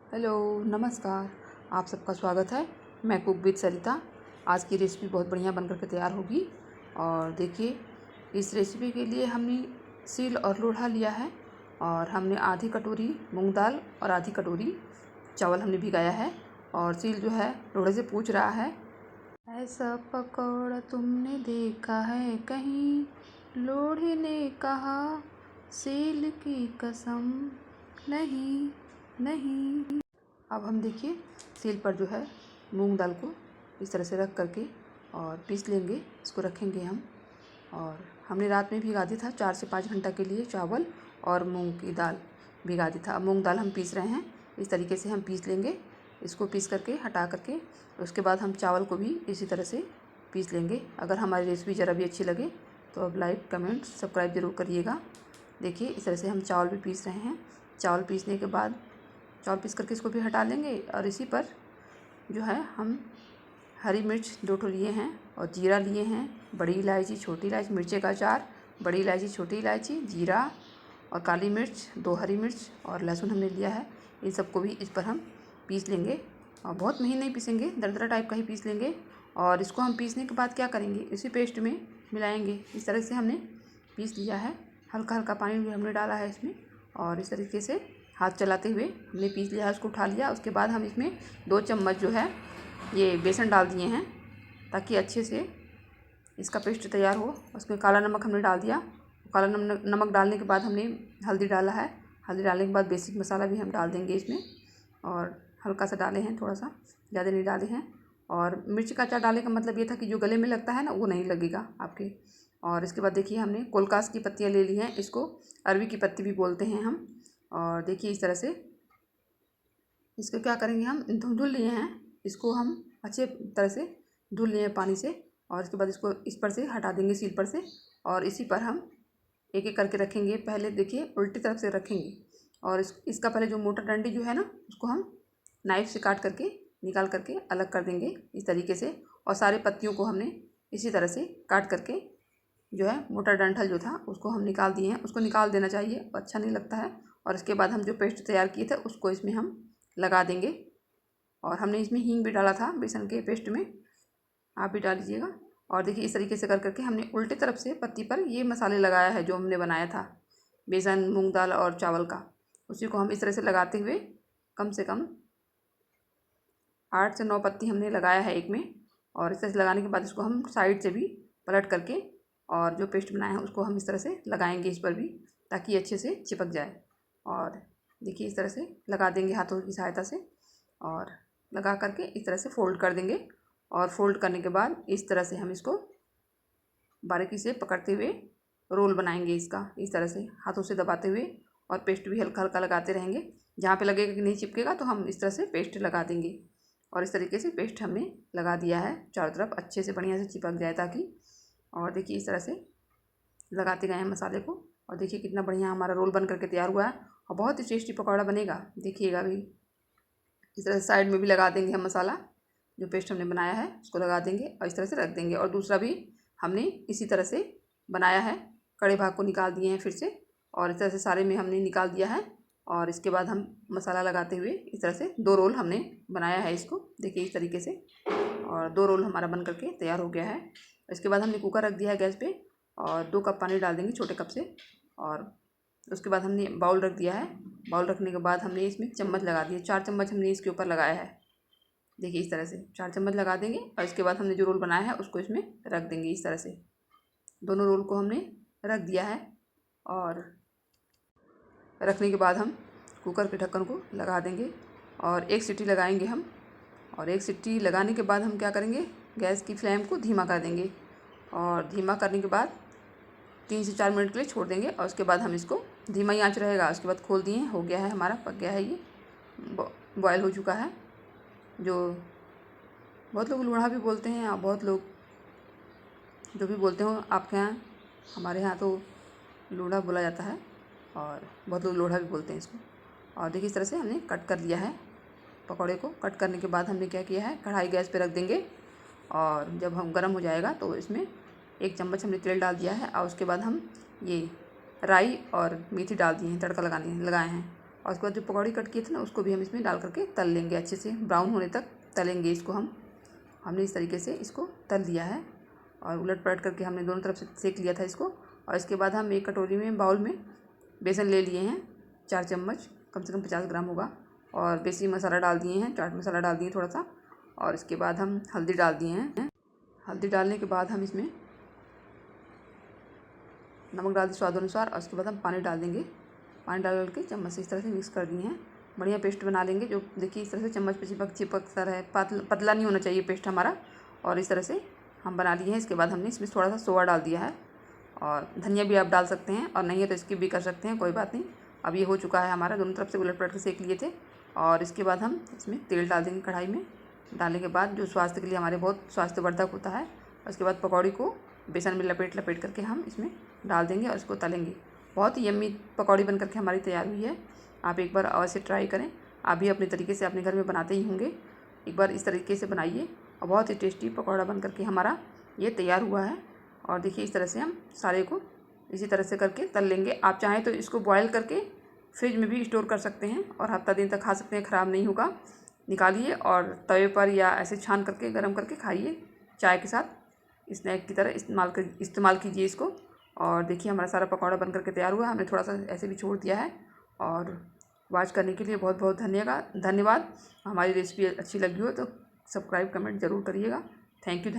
Hello, नमस्कार। आप सबका स्वागत है। मैं कुक विद सरिता। आज की रेसिपी बहुत बढ़िया बनकर के तैयार होगी। और देखिए, इस रेसिपी के लिए हमने सील और लोढ़ा लिया है और हमने आधी कटोरी मूंग दाल और आधी कटोरी चावल हमने भिगाया है। और सील जो है लोढ़े से पूछ रहा है, ऐसा पकौड़ा तुमने देखा है कहीं? लोढ़े ने कहा, सील की कसम, नहीं नहीं। अब हम देखिए सील पर जो है मूंग दाल को इस तरह से रख करके और पीस लेंगे। इसको रखेंगे हम। और हमने रात में भिगा दिया था 4 से 5 घंटा के लिए चावल और मूंग की दाल भिगा दी था। अब मूंग दाल हम पीस रहे हैं। इस तरीके से हम पीस लेंगे। इसको पीस करके हटा करके उसके बाद हम चावल को भी इसी तरह से पीस लेंगे। अगर हमारी रेसिपी ज़रा भी अच्छी लगे तो अब लाइक, कमेंट, सब्सक्राइब ज़रूर करिएगा। देखिए, इस तरह से हम चावल भी पीस रहे हैं। चावल पीसने के बाद चावल पीस करके इसको भी हटा लेंगे। और इसी पर जो है हम हरी मिर्च 2 ठो लिए हैं और जीरा लिए हैं, बड़ी इलायची, छोटी इलायची, मिर्चे का अचार, बड़ी इलायची, छोटी इलायची, जीरा और काली मिर्च, 2 हरी मिर्च और लहसुन हमने लिया है। इन सबको भी इस पर हम पीस लेंगे। और बहुत महीन नहीं पीसेंगे, दरदरा टाइप का ही पीस लेंगे। और इसको हम पीसने के बाद क्या करेंगे, इसी पेस्ट में मिलाएंगे। इस तरह से हमने पीस लिया है। हल्का हल्का पानी भी हमने डाला है इसमें। और इस तरीके से हाथ चलाते हुए हमने पीस लिया है, उसको उठा लिया। उसके बाद हम इसमें 2 चम्मच जो है ये बेसन डाल दिए हैं ताकि अच्छे से इसका पेस्ट तैयार हो। उसमें काला नमक हमने डाल दिया। काला नमक डालने के बाद हमने हल्दी डाला है। हल्दी डालने के बाद बेसिक मसाला भी हम डाल देंगे इसमें। और हल्का सा डाले हैं, थोड़ा सा, ज़्यादा नहीं डाले हैं। और मिर्च का अचार डालने का मतलब ये था कि जो गले में लगता है ना, वो नहीं लगेगा आपके। और इसके बाद देखिए हमने कोलकास की पत्तियाँ ले ली हैं। इसको अरवी की पत्ती भी बोलते हैं हम। और देखिए इस तरह से इसको क्या करेंगे, हम धुल लिए हैं। इसको हम अच्छे तरह से धुल लिए हैं पानी से। और इसके बाद इसको इस पर से हटा देंगे, सील पर से। और इसी पर हम एक एक करके रखेंगे। पहले देखिए उल्टी तरफ से रखेंगे। और इसका पहले जो मोटा डंडी जो है ना, उसको हम नाइफ से काट करके निकाल करके अलग कर देंगे इस तरीके से। और सारे पत्तियों को हमने इसी तरह से काट करके जो है मोटा डंठल जो था उसको हम निकाल दिए हैं। उसको निकाल देना चाहिए, अच्छा नहीं लगता है। और इसके बाद हम जो पेस्ट तैयार किए थे उसको इसमें हम लगा देंगे। और हमने इसमें हींग भी डाला था बेसन के पेस्ट में, आप भी डाल दीजिएगा। और देखिए इस तरीके से कर करके हमने उल्टे तरफ से पत्ती पर ये मसाले लगाया है जो हमने बनाया था, बेसन, मूंग दाल और चावल का। उसी को हम इस तरह से लगाते हुए कम से कम 8 से 9 पत्ती हमने लगाया है एक में। और इस तरह से लगाने के बाद इसको हम साइड से भी पलट करके और जो पेस्ट बनाया है उसको हम इस तरह से लगाएंगे इस पर भी, ताकि अच्छे से चिपक जाए। और देखिए इस तरह से लगा देंगे हाथों की सहायता से। और लगा करके इस तरह से फोल्ड कर देंगे। और फोल्ड करने के बाद इस तरह से हम इसको बारीकी से पकड़ते हुए रोल बनाएंगे इसका, इस तरह से हाथों से दबाते हुए। और पेस्ट भी हल्का हल्का लगाते रहेंगे। जहाँ पे लगेगा कि नहीं चिपकेगा तो हम इस तरह से पेस्ट लगा देंगे। और इस तरीके से पेस्ट हमने लगा दिया है चारों तरफ, अच्छे से बढ़िया से चिपक जाए ताकि। और देखिए इस तरह से लगाते गए हैं मसाले को। और देखिए कितना बढ़िया हमारा रोल बन करके तैयार हुआ है। और बहुत ही टेस्टी पकौड़ा बनेगा, देखिएगा भी। इस तरह से साइड में भी लगा देंगे हम मसाला, जो पेस्ट हमने बनाया है उसको लगा देंगे और इस तरह से रख देंगे। और दूसरा भी हमने इसी तरह से बनाया है। कड़े भाग को निकाल दिए हैं फिर से। और इस तरह से सारे में हमने निकाल दिया है। और इसके बाद हम मसाला लगाते हुए इस तरह से 2 रोल हमने बनाया है इसको, देखिए इस तरीके से। और 2 रोल हमारा बन करके तैयार हो गया है। इसके बाद हमने कुकर रख दिया है गैस पे। और 2 कप पानी डाल देंगे छोटे कप से। और उसके बाद हमने बाउल रख दिया है। बाउल रखने के बाद हमने इसमें चम्मच लगा दिए, 4 चम्मच हमने इसके ऊपर लगाया है। देखिए इस तरह से 4 चम्मच लगा देंगे। और इसके बाद हमने जो रोल बनाया है उसको इसमें रख देंगे इस तरह से। दोनों रोल को हमने रख दिया है। और रखने के बाद हम कुकर के ढक्कन को लगा देंगे और 1 सीटी लगाएंगे हम। और 1 सीटी लगाने के बाद हम क्या करेंगे, गैस की फ्लेम को धीमा कर देंगे। और धीमा करने के बाद 3 से 4 मिनट के लिए छोड़ देंगे। और उसके बाद हम इसको, धीमा ही आंच रहेगा, उसके बाद खोल दिए, हो गया है हमारा, पक गया है, ये बॉयल हो चुका है। जो बहुत लोग लोढ़ा भी बोलते हैं और बहुत लोग जो भी बोलते हो आपके यहाँ, हमारे यहाँ तो लोढ़ा बोला जाता है। और बहुत लोग लोढ़ा भी बोलते हैं इसको। और देखिए इस तरह से हमने कट कर लिया है पकौड़े को। कट करने के बाद हमने क्या किया है, कढ़ाई गैस पे रख देंगे। और जब हम गर्म हो जाएगा तो इसमें 1 चम्मच हमने तेल डाल दिया है। और उसके बाद हम ये राई और मेथी डाल दिए हैं, तड़का लगाए हैं। और उसके बाद जो पकौड़ी कट किए थे ना उसको भी हम इसमें डाल करके तल लेंगे, अच्छे से ब्राउन होने तक तलेंगे इसको। हमने इस तरीके से इसको तल लिया है और उलट पलट करके हमने दोनों तरफ से सेक लिया था इसको। और इसके बाद हम एक कटोरी में बाउल में बेसन ले लिए हैं 4 चम्मच, कम से कम 50 ग्राम होगा। और बेसिक मसाला डाल दिए हैं, चाट मसाला डाल दिए थोड़ा सा। और इसके बाद हम हल्दी डाल दिए हैं। हल्दी डालने के बाद हम इसमें नमक डाल दें स्वाद अनुसार। और उसके बाद हम पानी डाल देंगे। पानी डाल के चम्मच से इस तरह से मिक्स कर दिए हैं। बढ़िया पेस्ट बना लेंगे, जो देखिए इस तरह से चम्मच पे चिपक सा रहे, पतला नहीं होना चाहिए पेस्ट हमारा। और इस तरह से हम बना लिए हैं। इसके बाद हमने इसमें थोड़ा सा सोया डाल दिया है और धनिया भी आप डाल सकते हैं, और नहीं है तो स्किप भी कर सकते हैं, कोई बात नहीं। अब ये हो चुका है हमारा, दोनों तरफ से उलट पलट के सेक लिए थे। और इसके बाद हम इसमें तेल डाल देंगे कढ़ाई में। डालने के बाद जो स्वास्थ्य के लिए हमारे बहुत स्वास्थ्यवर्धक होता है। उसके बाद पकौड़ी को बेसन में लपेट करके हम इसमें डाल देंगे और इसको तलेंगे। बहुत ही यम्मी पकौड़ी बन करके हमारी तैयार हुई है। आप एक बार अवश्य ट्राई करें। आप भी अपने तरीके से अपने घर में बनाते ही होंगे, एक बार इस तरीके से बनाइए और बहुत ही टेस्टी पकौड़ा बन करके हमारा ये तैयार हुआ है। और देखिए इस तरह से हम सारे को इसी तरह से करके तल लेंगे। आप चाहें तो इसको बॉयल करके फ्रिज में भी स्टोर कर सकते हैं और हफ्ता दिन तक खा सकते हैं, ख़राब नहीं होगा। निकालिए और तवे पर या ऐसे छान करके गर्म करके खाइए चाय के साथ। स्नैक की तरह इस्तेमाल कीजिए इसको। और देखिए हमारा सारा पकौड़ा बन करके तैयार हुआ है। हमने थोड़ा सा ऐसे भी छोड़ दिया है। और वॉच करने के लिए बहुत बहुत धन्यवाद। हमारी रेसिपी अच्छी लगी हो तो सब्सक्राइब कमेंट ज़रूर करिएगा। Thank you.